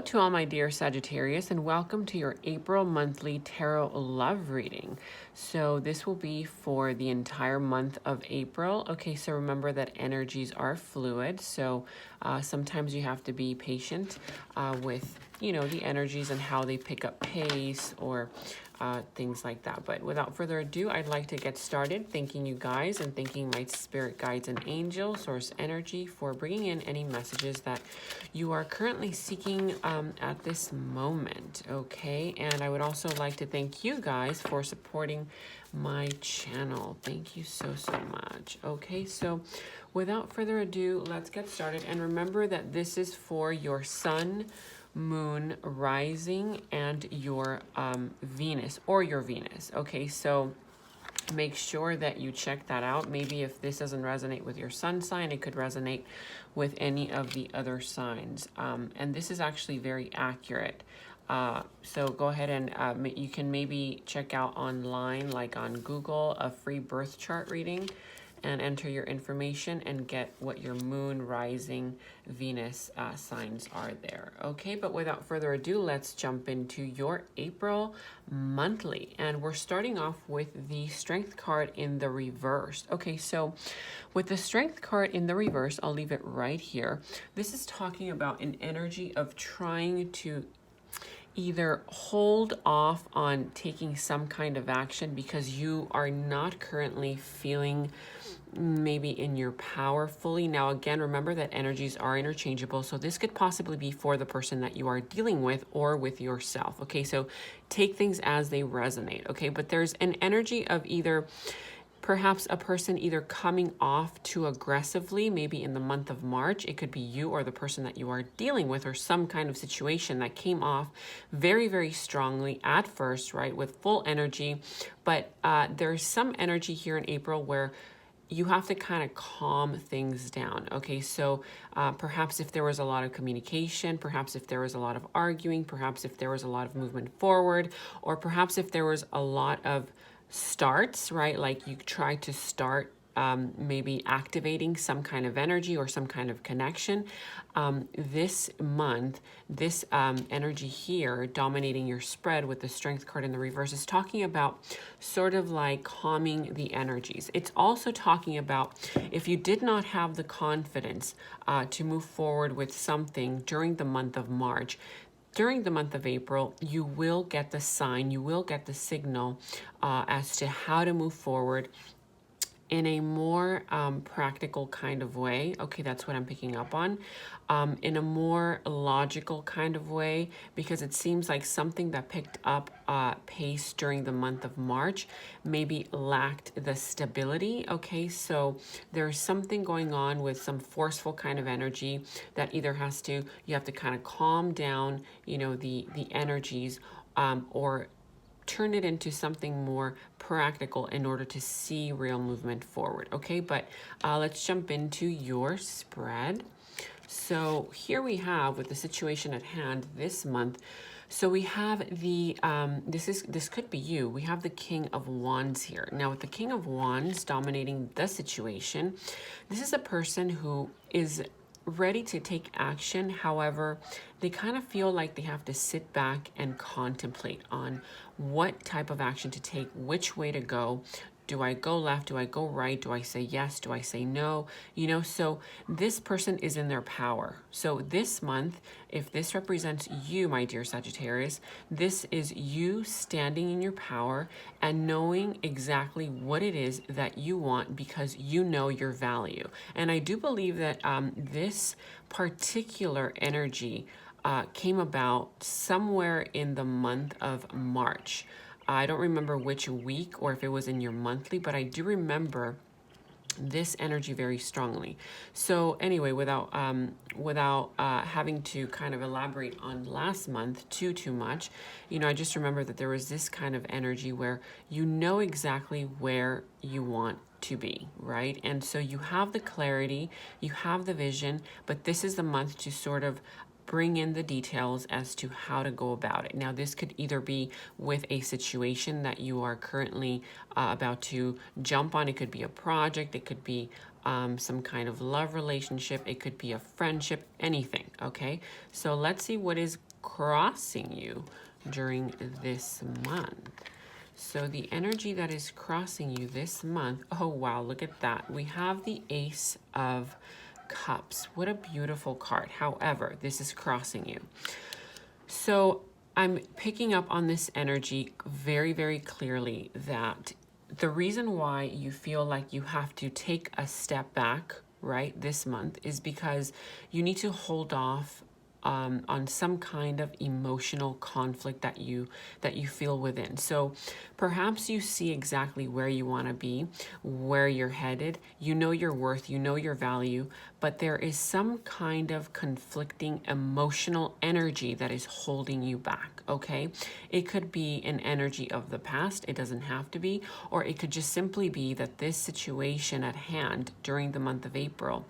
to all my dear Sagittarius, and welcome to your April monthly tarot love reading. So this will be for the entire month of April. Okay, so remember that energies are fluid, so sometimes you have to be patient with, the energies and how they pick up pace or things like that. But without further ado, I'd like to get started thanking you guys and thanking my spirit guides and angels, source energy, for bringing in any messages that you are currently seeking at this moment. Okay, and I would also like to thank you guys for supporting my channel. Thank you so much. Okay, so without further ado, let's get started. And remember that this is for your sun, moon, rising, and your Venus, or your Venus. Okay, so make sure that you check that out. Maybe if this doesn't resonate with your sun sign, it could resonate with any of the other signs. And this is actually very accurate. So go ahead and you can maybe check out online, like on Google, a free birth chart reading, and enter your information and get what your moon, rising, Venus signs are there. Okay, but without further ado, let's jump into your April monthly. And we're starting off with the Strength card in the reverse. Okay, so with the Strength card in the reverse, I'll leave it right here. This is talking about an energy of trying to either hold off on taking some kind of action because you are not currently feeling maybe in your power fully. Now, again, remember that energies are interchangeable. So this could possibly be for the person that you are dealing with or with yourself. Okay, so take things as they resonate. Okay, but there's an energy of either perhaps a person either coming off too aggressively, maybe in the month of March. It could be you or the person that you are dealing with, or some kind of situation that came off very strongly at first, right, with full energy. But there's some energy here in April where you have to kind of calm things down. Okay, so perhaps if there was a lot of communication, perhaps if there was a lot of arguing, perhaps if there was a lot of movement forward, or perhaps if there was a lot of starts, right? Like you try to start maybe activating some kind of energy or some kind of connection. This month, this energy here dominating your spread with the Strength card in the reverse is talking about sort of like calming the energies. It's also talking about if you did not have the confidence to move forward with something during the month of March, during the month of April, you will get the sign, you will get the signal as to how to move forward in a more practical kind of way. Okay, that's what I'm picking up on. In a more logical kind of way, because it seems like something that picked up pace during the month of March maybe lacked the stability. Okay, so there's something going on with some forceful kind of energy that either you have to kind of calm down, the energies, or turn it into something more practical in order to see real movement forward. Okay, but let's jump into your spread. So here we have, with the situation at hand this month, so we have the this could be you. We have the King of Wands here. Now, with the King of Wands dominating the situation, this is a person who is ready to take action. However, they kind of feel like they have to sit back and contemplate on what type of action to take, which way to go. Do I go left? Do I go right? Do I say yes? Do I say no? So this person is in their power. So this month, if this represents you, my dear Sagittarius, this is you standing in your power and knowing exactly what it is that you want because you know your value. And I do believe that this particular energy came about somewhere in the month of March. I don't remember which week or if it was in your monthly, but I do remember this energy very strongly. So anyway, without having to kind of elaborate on last month too much, I just remember that there was this kind of energy where you know exactly where you want to be, right? And so you have the clarity, you have the vision, but this is the month to sort of bring in the details as to how to go about it. Now, this could either be with a situation that you are currently about to jump on. It could be a project. It could be some kind of love relationship. It could be a friendship, anything, okay? So let's see what is crossing you during this month. So the energy that is crossing you this month, oh wow, look at that. We have the Ace of Cups. What a beautiful card. However, this is crossing you. So I'm picking up on this energy very, very clearly that the reason why you feel like you have to take a step back, right, this month is because you need to hold off on some kind of emotional conflict that you feel within. So perhaps you see exactly where you want to be, where you're headed, you know your worth, you know your value, but there is some kind of conflicting emotional energy that is holding you back, okay? It could be an energy of the past, it doesn't have to be, or it could just simply be that this situation at hand during the month of April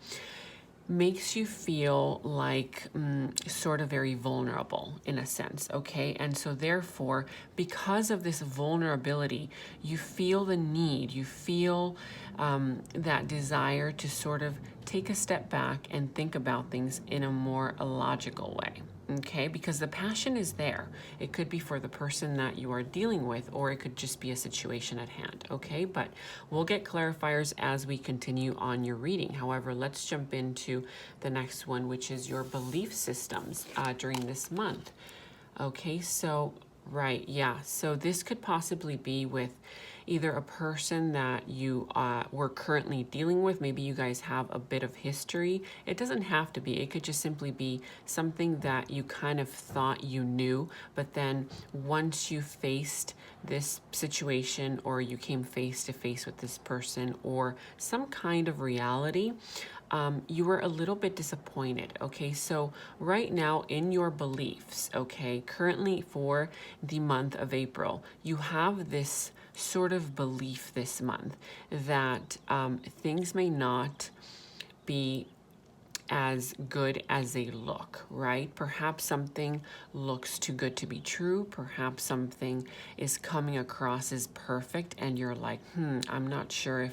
makes you feel like sort of very vulnerable in a sense, okay? And so therefore, because of this vulnerability, you feel the need, you feel that desire to sort of take a step back and think about things in a more logical way. Okay, because the passion is there. It could be for the person that you are dealing with, or it could just be a situation at hand. Okay, but we'll get clarifiers as we continue on your reading. However, let's jump into the next one, which is your belief systems during this month. Okay, so right, yeah. So this could possibly be with either a person that you were currently dealing with. Maybe you guys have a bit of history. It doesn't have to be. It could just simply be something that you kind of thought you knew, but then once you faced this situation, or you came face to face with this person, or some kind of reality, you were a little bit disappointed, okay? So right now in your beliefs, okay, currently for the month of April, you have this sort of belief this month that things may not be as good as they look, right? Perhaps something looks too good to be true. Perhaps something is coming across as perfect and you're like, I'm not sure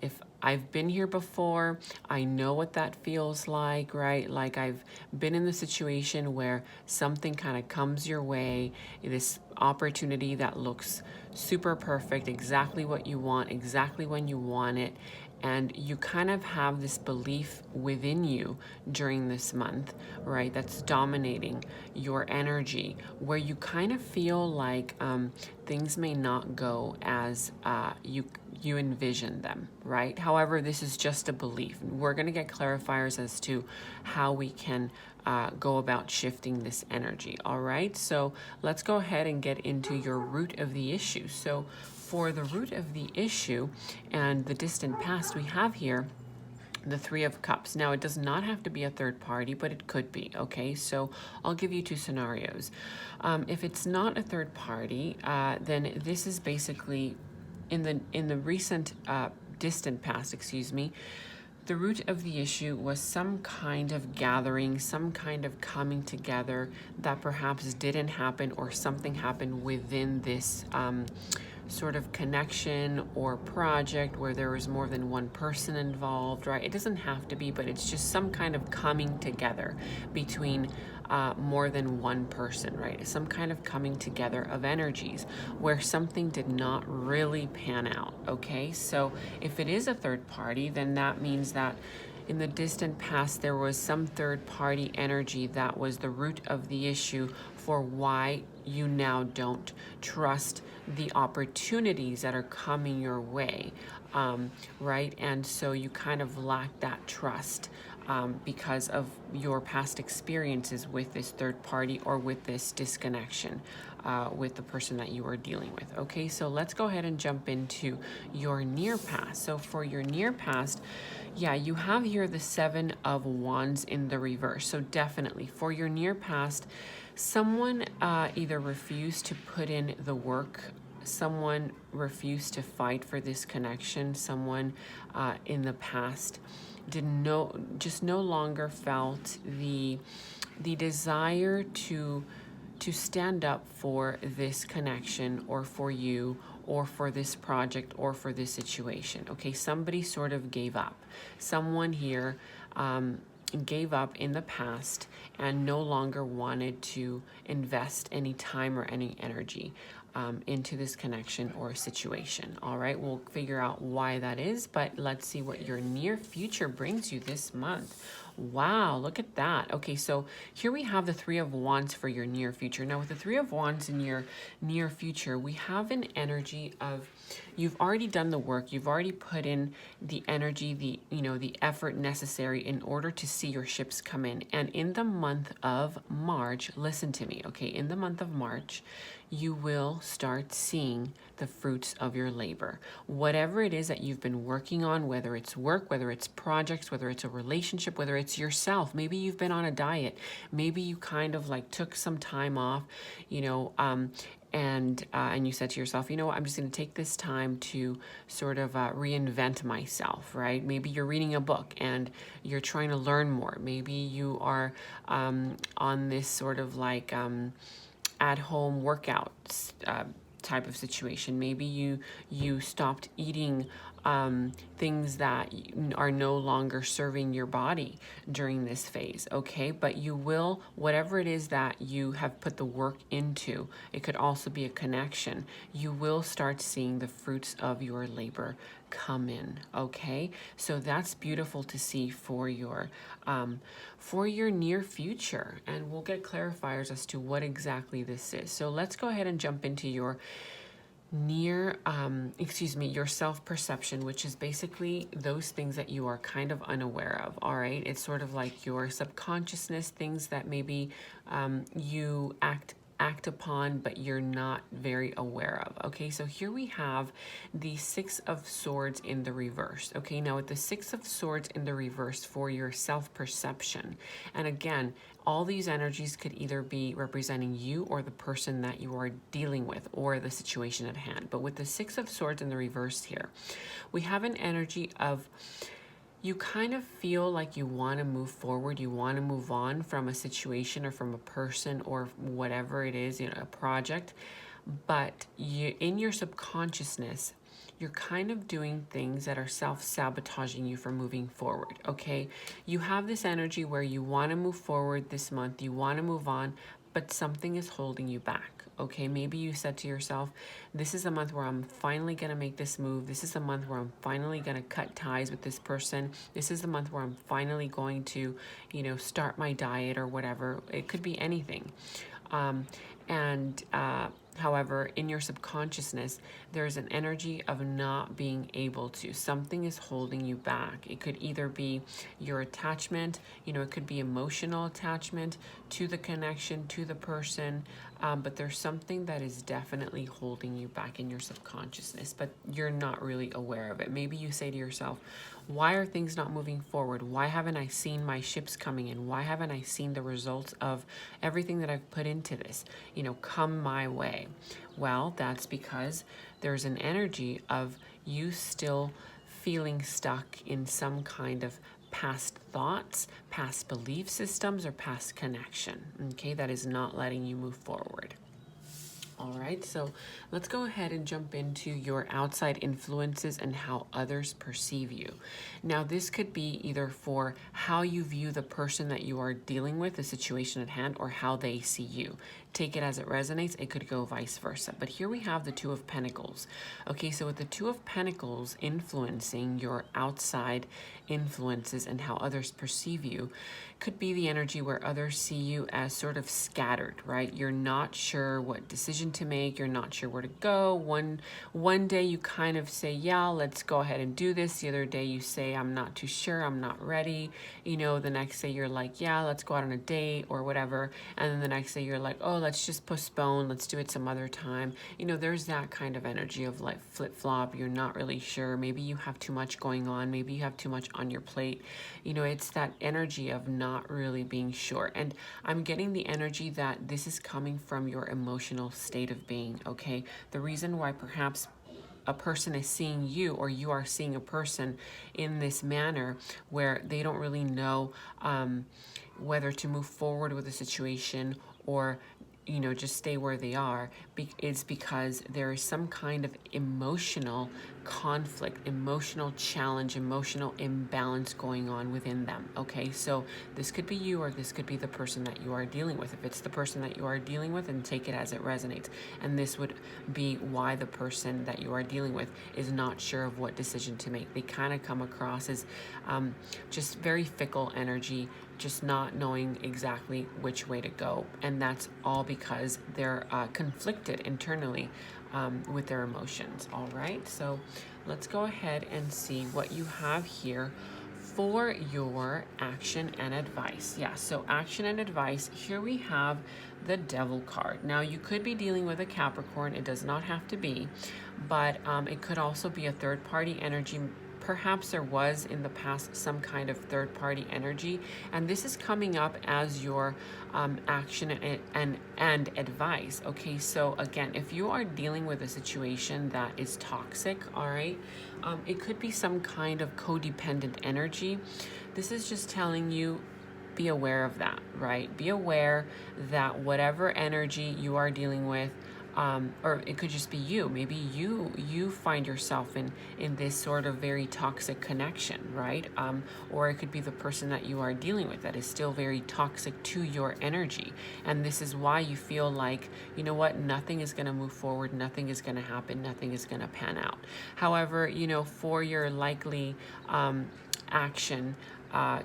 if I've been here before. I know what that feels like, right? Like I've been in the situation where something kind of comes your way, this opportunity that looks super perfect, exactly what you want, exactly when you want it. And you kind of have this belief within you during this month, right? That's dominating your energy, where you kind of feel like things may not go as you envision them, right? However, this is just a belief. We're going to get clarifiers as to how we can go about shifting this energy, all right? So let's go ahead and get into your root of the issue. So for the root of the issue and the distant past, we have here the Three of Cups. Now, it does not have to be a third party, but it could be, okay? So I'll give you two scenarios. If it's not a third party, then this is basically in the recent distant past, excuse me, the root of the issue was some kind of gathering, some kind of coming together that perhaps didn't happen, or something happened within this sort of connection or project where there was more than one person involved, right? It doesn't have to be, but it's just some kind of coming together between more than one person, right? Some kind of coming together of energies where something did not really pan out, okay? So if it is a third party, then that means that in the distant past, there was some third party energy that was the root of the issue for why you now don't trust the opportunities that are coming your way, right? And so you kind of lack that trust because of your past experiences with this third party, or with this disconnection with the person that you are dealing with. Okay, so let's go ahead and jump into your near past. So for your near past, yeah, you have here the Seven of Wands in the reverse. So definitely for your near past, someone either refused to put in the work, someone refused to fight for this connection, someone in the past just no longer felt the desire to stand up for this connection, or for you, or for this project, or for this situation. Okay, somebody sort of gave up. Someone here gave up in the past and no longer wanted to invest any time or any energy into this connection or situation. All right, we'll figure out why that is, but let's see what your near future brings you this month. Wow, look at that. Okay, so here we have the Three of Wands for your near future. Now, with the Three of Wands in your near future, we have an energy of you've already done the work, you've already put in the energy, the effort necessary in order to see your ships come in. And in the month of March, listen to me, okay? In the month of March, you will start seeing the fruits of your labor. Whatever it is that you've been working on, whether it's work, whether it's projects, whether it's a relationship, whether it's yourself, maybe you've been on a diet, maybe you kind of like took some time off, and you said to yourself, you know what, I'm just going to take this time to sort of reinvent myself, right? Maybe you're reading a book and you're trying to learn more. Maybe you are on this sort of like at-home workouts type of situation. Maybe you stopped eating things that are no longer serving your body during this phase, okay? But you will, whatever it is that you have put the work into, it could also be a connection, you will start seeing the fruits of your labor come in, okay? So that's beautiful to see for your near future, and we'll get clarifiers as to what exactly this is. So let's go ahead and jump into your your self-perception, which is basically those things that you are kind of unaware of. All right, it's sort of like your subconsciousness, things that maybe you act upon but you're not very aware of. Okay, so here we have the Six of Swords in the reverse. Okay, now with the Six of Swords in the reverse for your self-perception, and again, all these energies could either be representing you or the person that you are dealing with or the situation at hand. But with the Six of Swords in the reverse here, we have an energy of you kind of feel like you want to move forward, you want to move on from a situation or from a person or whatever it is, a project, but in your subconsciousness, you're kind of doing things that are self-sabotaging you from moving forward, okay? You have this energy where you want to move forward this month, you want to move on, but something is holding you back, okay? Maybe you said to yourself, this is a month where I'm finally going to make this move. This is a month where I'm finally going to cut ties with this person. This is the month where I'm finally going to, start my diet or whatever. It could be anything. However, in your subconsciousness, there's an energy of not being able to. Something is holding you back. It could either be your attachment, it could be emotional attachment to the connection, to the person, but there's something that is definitely holding you back in your subconsciousness, but you're not really aware of it. Maybe you say to yourself, why are things not moving forward? Why haven't I seen my ships coming in? Why haven't I seen the results of everything that I've put into this, come my way? Well, that's because there's an energy of you still feeling stuck in some kind of past thoughts, past belief systems, or past connection, okay, that is not letting you move forward. All right, so let's go ahead and jump into your outside influences and how others perceive you. Now, this could be either for how you view the person that you are dealing with, the situation at hand, or how they see you. Take it as it resonates. It could go vice versa. But here we have the Two of Pentacles. Okay, so with the Two of Pentacles influencing your outside influences and how others perceive you, could be the energy where others see you as sort of scattered, right? You're not sure what decision to make. You're not sure where to go. One day you kind of say, yeah, let's go ahead and do this. The other day you say, I'm not too sure. I'm not ready. The next day you're like, yeah, let's go out on a date or whatever. And then the next day you're like, oh, let's just postpone. Let's do it some other time. There's that kind of energy of like flip-flop. You're not really sure. Maybe you have too much going on. Maybe you have too much on your plate. It's that energy of not really being sure. And I'm getting the energy that this is coming from your emotional state of being, okay? The reason why perhaps a person is seeing you or you are seeing a person in this manner where they don't really know whether to move forward with a situation or just stay where they are, is because there is some kind of emotional conflict, emotional challenge, emotional imbalance going on within them. Okay, so this could be you, or this could be the person that you are dealing with. If it's the person that you are dealing with, and take it as it resonates. And this would be why the person that you are dealing with is not sure of what decision to make. They kind of come across as just very fickle energy, just not knowing exactly which way to go. And that's all because they're conflicted internally with their emotions. All right, so let's go ahead and see what you have here for your action and advice. Yeah, so action and advice. Here we have the Devil card. Now, you could be dealing with a Capricorn. It does not have to be, but it could also be a third-party energy. Perhaps there was in the past some kind of third-party energy, and this is coming up as your action and advice. Okay, so again, if you are dealing with a situation that is toxic, all right, it could be some kind of codependent energy. This is just telling you, be aware of that, right? Be aware that whatever energy you are dealing with, or it could just be you. Maybe you find yourself in this sort of very toxic connection, right? Or it could be the person that you are dealing with that is still very toxic to your energy. And this is why you feel like, you know what, nothing is going to move forward, nothing is going to happen, nothing is going to pan out. However, you know, for your likely action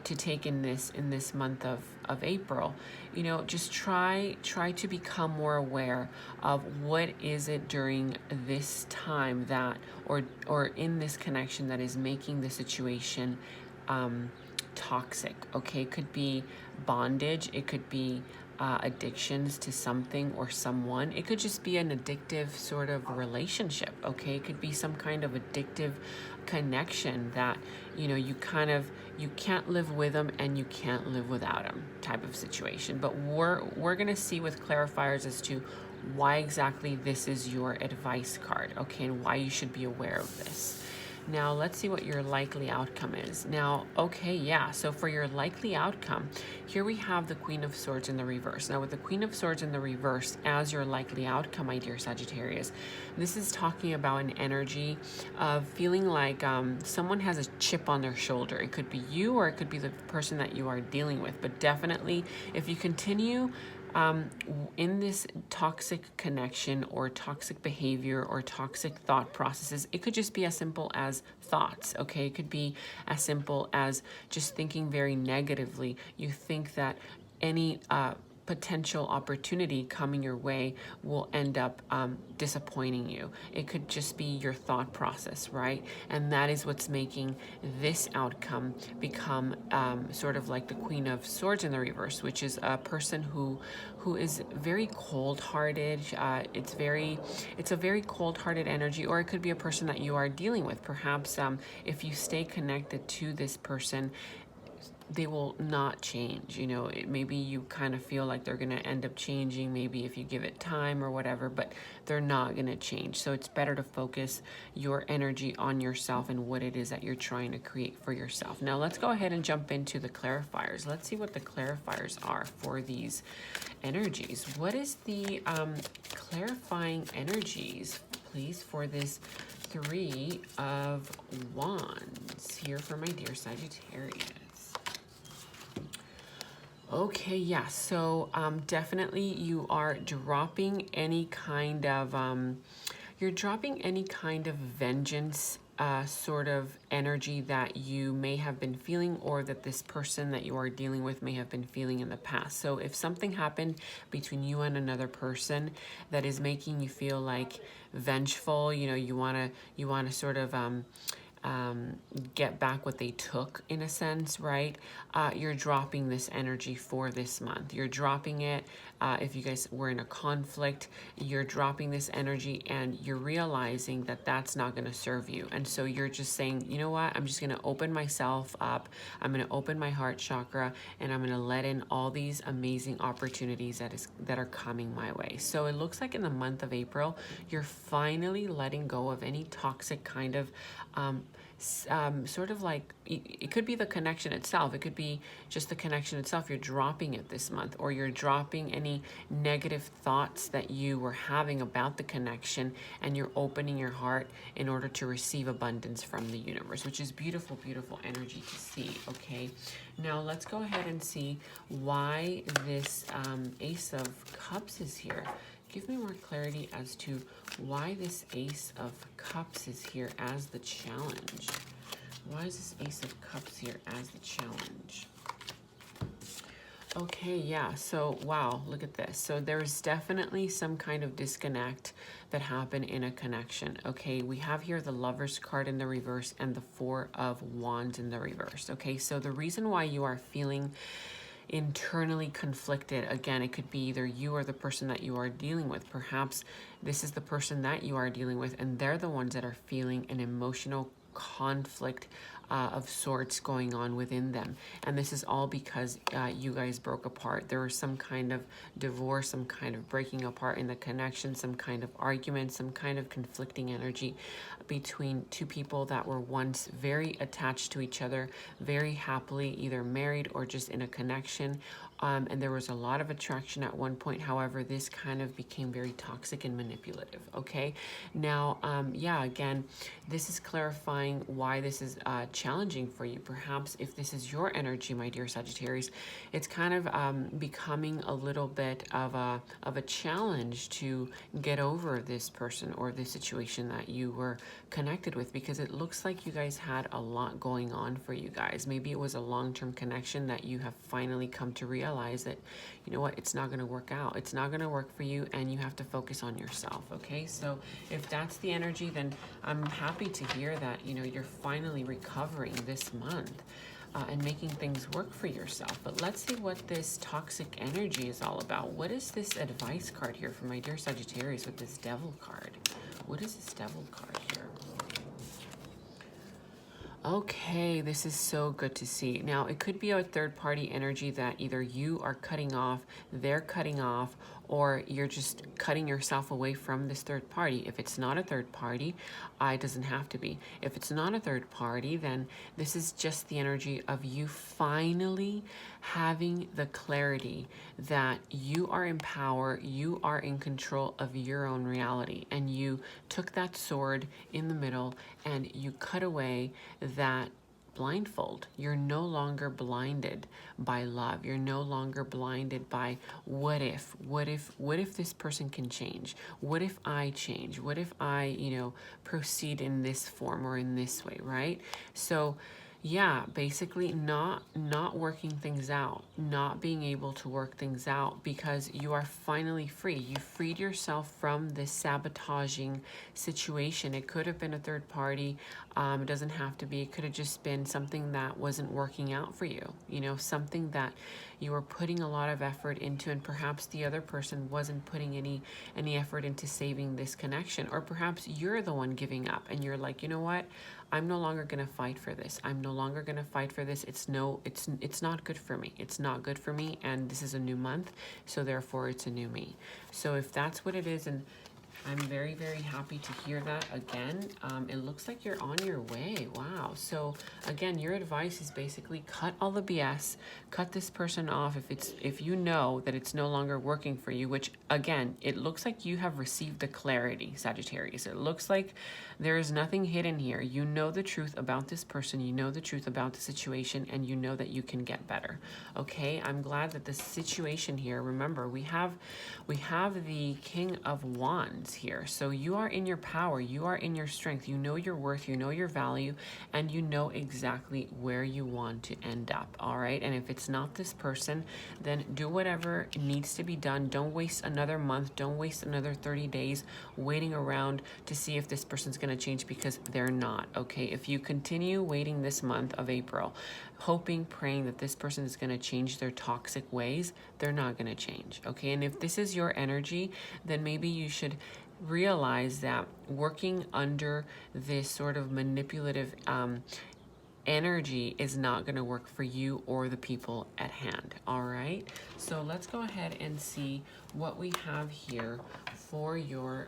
to take in this month of April, you know, just try to become more aware of what is it during this time that or in this connection that is making the situation toxic. Okay, it could be bondage, it could be addictions to something or someone. It could just be an addictive sort of relationship. Okay, it could be some kind of addictive connection that, you know, you can't live with them and you can't live without them type of situation. But we're gonna see with clarifiers as to why exactly this is your advice card, okay, and why you should be aware of this. Now, let's see what your likely outcome is. Now, okay, yeah, so for your likely outcome, here we have the Queen of Swords in the reverse. Now, with the Queen of Swords in the reverse as your likely outcome, my dear Sagittarius, this is talking about an energy of feeling like someone has a chip on their shoulder. It could be you, or it could be the person that you are dealing with. But definitely, if you continue in this toxic connection or toxic behavior or toxic thought processes, it could just be as simple as thoughts, okay? It could be as simple as just thinking very negatively. You think that any potential opportunity coming your way will end up disappointing you. It could just be your thought process, right? And that is what's making this outcome become sort of like the Queen of Swords in the reverse, which is a person who is very cold-hearted. It's a very cold-hearted energy, or it could be a person that you are dealing with. Perhaps if you stay connected to this person, they will not change. You know, maybe you kind of feel like they're going to end up changing, maybe if you give it time or whatever, but they're not going to change. So it's better to focus your energy on yourself and what it is that you're trying to create for yourself. Now, let's go ahead and jump into the clarifiers. Let's see what the clarifiers are for these energies. What is the clarifying energies, please, for this Three of Wands here for my dear Sagittarius? Okay, yeah, so definitely you are dropping any kind of, vengeance sort of energy that you may have been feeling, or that this person that you are dealing with may have been feeling in the past. So if something happened between you and another person that is making you feel like vengeful, you know, you wanna sort of get back what they took, in a sense, right? You're dropping this energy for this month. You're dropping it. If you guys were in a conflict, you're dropping this energy and you're realizing that that's not going to serve you. And so you're just saying, you know what? I'm just going to open myself up. I'm going to open my heart chakra, and I'm going to let in all these amazing opportunities that are coming my way. So it looks like in the month of April, you're finally letting go of any toxic kind of sort of like, it could be the connection itself. It could be just the connection itself. You're dropping it this month, or you're dropping any negative thoughts that you were having about the connection, and you're opening your heart in order to receive abundance from the universe, which is beautiful, beautiful energy to see. Okay, now let's go ahead and see why this Ace of Cups is here. Give me more clarity as to why this Ace of Cups is here as the challenge. Why is this Ace of Cups here as the challenge? Okay, yeah, so wow, look at this. So there's definitely some kind of disconnect that happened in a connection. Okay, we have here the Lover's card in the reverse and the Four of Wands in the reverse. Okay, so the reason why you are feeling internally conflicted, again, it could be either you or the person that you are dealing with. Perhaps this is the person that you are dealing with, and they're the ones that are feeling an emotional conflict of sorts going on within them. And this is all because you guys broke apart. There was some kind of divorce, some kind of breaking apart in the connection, some kind of argument, some kind of conflicting energy between two people that were once very attached to each other, very happily, either married or just in a connection. And there was a lot of attraction at one point. However, this kind of became very toxic and manipulative. Okay, now, yeah, again, this is clarifying why this is challenging for you. Perhaps if this is your energy, my dear Sagittarius, it's kind of becoming a little bit of a challenge to get over this person or this situation that you were connected with, because it looks like you guys had a lot going on for you guys. Maybe it was a long-term connection that you have finally come to realize that, you know what, it's not going to work out. It's not going to work for you, and you have to focus on yourself. Okay, so if that's the energy, then I'm happy to hear that, you know, you're finally recovering this month and making things work for yourself. But let's see what this toxic energy is all about. What is this advice card here for my dear Sagittarius with this Devil card? What is this Devil card here? Okay, this is so good to see. Now, it could be a third-party energy that either you are cutting off, they're cutting off, or you're just cutting yourself away from this third party. If it's not a third party, it doesn't have to be. If it's not a third party, then this is just the energy of you finally having the clarity that you are in power, you are in control of your own reality, and you took that sword in the middle and you cut away that blindfold. You're no longer blinded by love. You're no longer blinded by what if this person can change? What if I change? What if I, proceed in this form or in this way, right? So yeah, basically not working things out, not being able to work things out, because you are finally free. You freed yourself from this sabotaging situation. It could have been a third party. It doesn't have to be. It could have just been something that wasn't working out for you, something that you were putting a lot of effort into, and perhaps the other person wasn't putting any effort into saving this connection. Or perhaps you're the one giving up and you're like, you know what? I'm no longer going to fight for this. I'm no longer going to fight for this. It's not good for me. It's not good for me. And this is a new month. So therefore it's a new me. So if that's what it is, and I'm very, very happy to hear that again. It looks like you're on your way. Wow. So again, your advice is basically cut all the BS, cut this person off if you know that it's no longer working for you, which again, it looks like you have received the clarity, Sagittarius. It looks like there is nothing hidden here. You know the truth about this person, you know the truth about the situation, and you know that you can get better. Okay, I'm glad that the situation here, remember, we have the King of Wands here. So you are in your power, you are in your strength, you know your worth, you know your value, and you know exactly where you want to end up. All right, and if it's not this person, then do whatever needs to be done. Don't waste another month, don't waste another 30 days waiting around to see if this person's going to change, because they're not. Okay, if you continue waiting this month of April, hoping, praying that this person is going to change their toxic ways, they're not going to change. Okay, and if this is your energy, then maybe you should realize that working under this sort of manipulative energy is not going to work for you or the people at hand. All right, so let's go ahead and see what we have here for your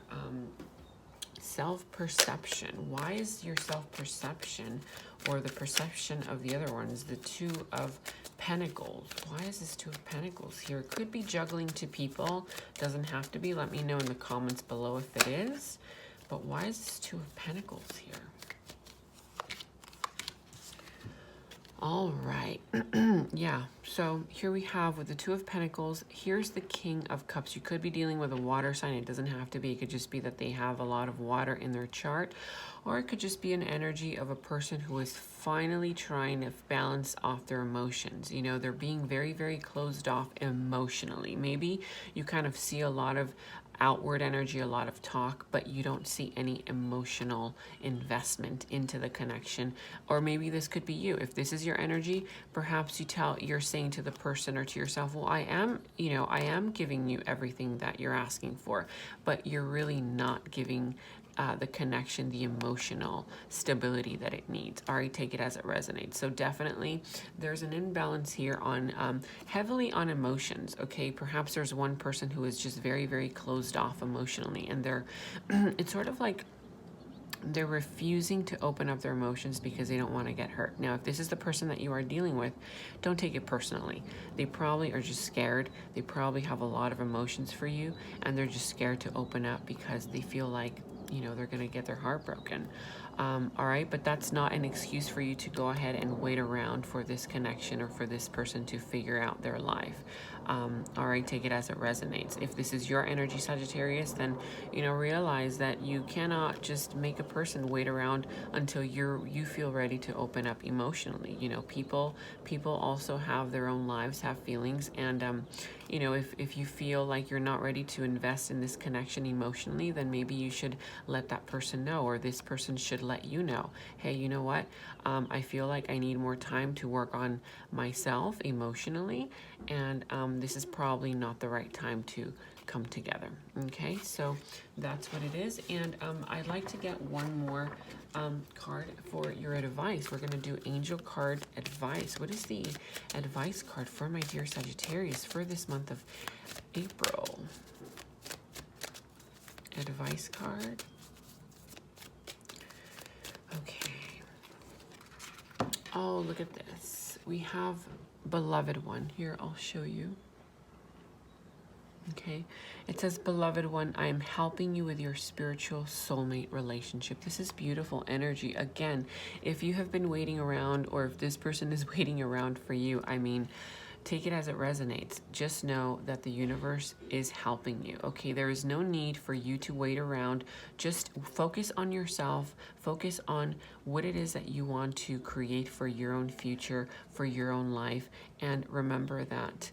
self-perception. Why is your self-perception, or the perception of the other one, is the Two of Pentacles? Why is this Two of Pentacles here? It could be juggling to people. Doesn't have to be. Let me know in the comments below if it is. But why is this Two of Pentacles here? All right. Yeah. So here we have with the Two of Pentacles, here's the King of Cups. You could be dealing with a water sign. It doesn't have to be. It could just be that they have a lot of water in their chart, or it could just be an energy of a person who is finally trying to balance off their emotions. You know, they're being very, very closed off emotionally. Maybe you kind of see a lot of outward energy, a lot of talk, but you don't see any emotional investment into the connection. Or maybe this could be you. If this is your energy, perhaps you're saying to the person or to yourself, well, I am giving you everything that you're asking for, but you're really not giving the connection the emotional stability that it needs. All right, take it as it resonates. So definitely there's an imbalance here on heavily on emotions. Okay, perhaps there's one person who is just very, very closed off emotionally, and they're it's sort of like they're refusing to open up their emotions because they don't want to get hurt. Now, if this is the person that you are dealing with, don't take it personally. They probably are just scared. They probably have a lot of emotions for you, and they're just scared to open up because they feel like, you know, they're going to get their heart broken. All right, but that's not an excuse for you to go ahead and wait around for this connection or for this person to figure out their life. All right, take it as it resonates. If this is your energy, Sagittarius, then, you know, realize that you cannot just make a person wait around until you feel ready to open up emotionally. You know, people also have their own lives, have feelings, and you know, if you feel like you're not ready to invest in this connection emotionally, then maybe you should let that person know, or this person should let you know, hey, you know what, I feel like I need more time to work on myself emotionally, and this is probably not the right time to come together. Okay, so that's what it is. And I'd like to get one more card for your advice. We're going to do angel card advice. What is the advice card for my dear Sagittarius for this month of April? Advice card. Okay. Oh, look at this. We have beloved one. Here, I'll show you. Okay, it says, beloved one, I am helping you with your spiritual soulmate relationship. This is beautiful energy. Again, if you have been waiting around, or if this person is waiting around for you, I mean, take it as it resonates. Just know that the universe is helping you. Okay, there is no need for you to wait around. Just focus on yourself. Focus on what it is that you want to create for your own future, for your own life. And remember that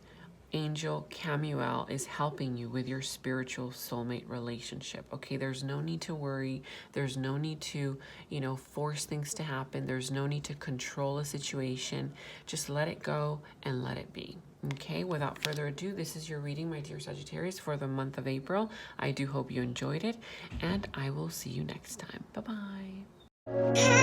Angel Camuel is helping you with your spiritual soulmate relationship. Okay, there's no need to worry. There's no need to, you know, force things to happen. There's no need to control a situation. Just let it go and let it be. Okay, without further ado, this is your reading, my dear Sagittarius, for the month of April. I do hope you enjoyed it, and I will see you next time. Bye-bye.